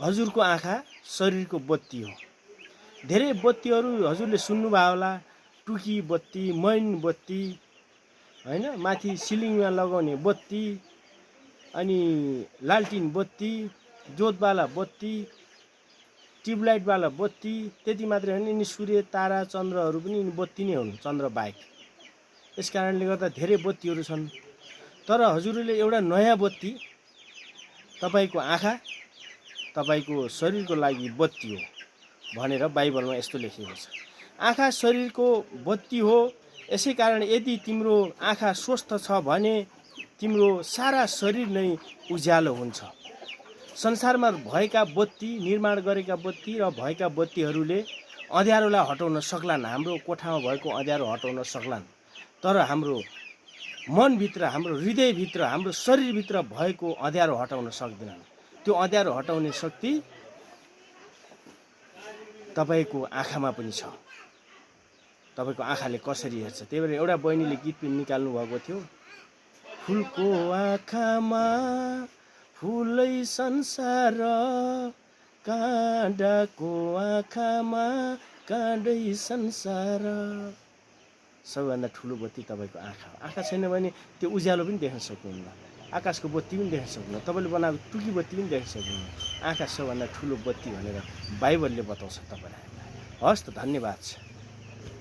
हजुरको आँखा शरीरको बत्ती हो। धेरै बत्तीहरू हजुरले सुन्नुभयो होला, टुकी बत्ती, मैन बत्ती, हैन, माथि सिलिङमा लगाउने बत्ती, अनि लालटिन बत्ती, जोतवाला बत्ती, ट्युबलाइटवाला बत्ती, त्यति मात्रै होइन, यिनी सूर्य तारा चन्द्रहरू पनि यिनी बत्ती नै हुन्, चन्द्र बाहेक। यस कारणले गर्दा धेरै बत्तीहरू छन्। तर हजुरले एउटा नयाँ बत्ती, तपाईँको आँखा तपाईँको शरीरको लागि बत्ती हो भनेर बाइबलमा यस्तो लेखिएको छ। आँखा शरीरको बत्ती हो, यसै कारण यदि तिम्रो आँखा स्वस्थ छ भने तिम्रो सारा शरीर नै उज्यालो हुन्छ। संसारमा भएका बत्ती, निर्माण गरेका बत्ती र भएका बत्तीहरूले अँध्यारोलाई हटाउन सक्लान्, हाम्रो कोठामा भएको अँध्यारो हटाउन सक्लान्। तर हाम्रो मनभित्र, हाम्रो हृदयभित्र, हाम्रो शरीरभित्र भएको अँध्यारो हटाउन सक्दैनन्। त्यो अँध्यारो हटाउने शक्ति तपाईँको आँखामा पनि छ। तपाईँको आँखाले कसरी हेर्छ। त्यही भएर एउटा बहिनीले गीत पनि निकाल्नु भएको थियो, फुलको आँखामा फुलै संसार, काँडाको आँखामा काँडै संसार। सबैभन्दा ठुलो बत्ती तपाईँको आँखा हो। आँखा छैन भने त्यो उज्यालो पनि देख्न सक्नुहुन्न, आकाशको बत्ती पनि देख्न सक्नुहुन्न, तपाईँले बनाएको टुकी बत्ती पनि देख्न सक्नुहुन्न। आँखा सबभन्दा ठुलो बत्ती भनेर बाइबलले बताउँछ तपाईँलाई। हस् त, धन्यवाद छ।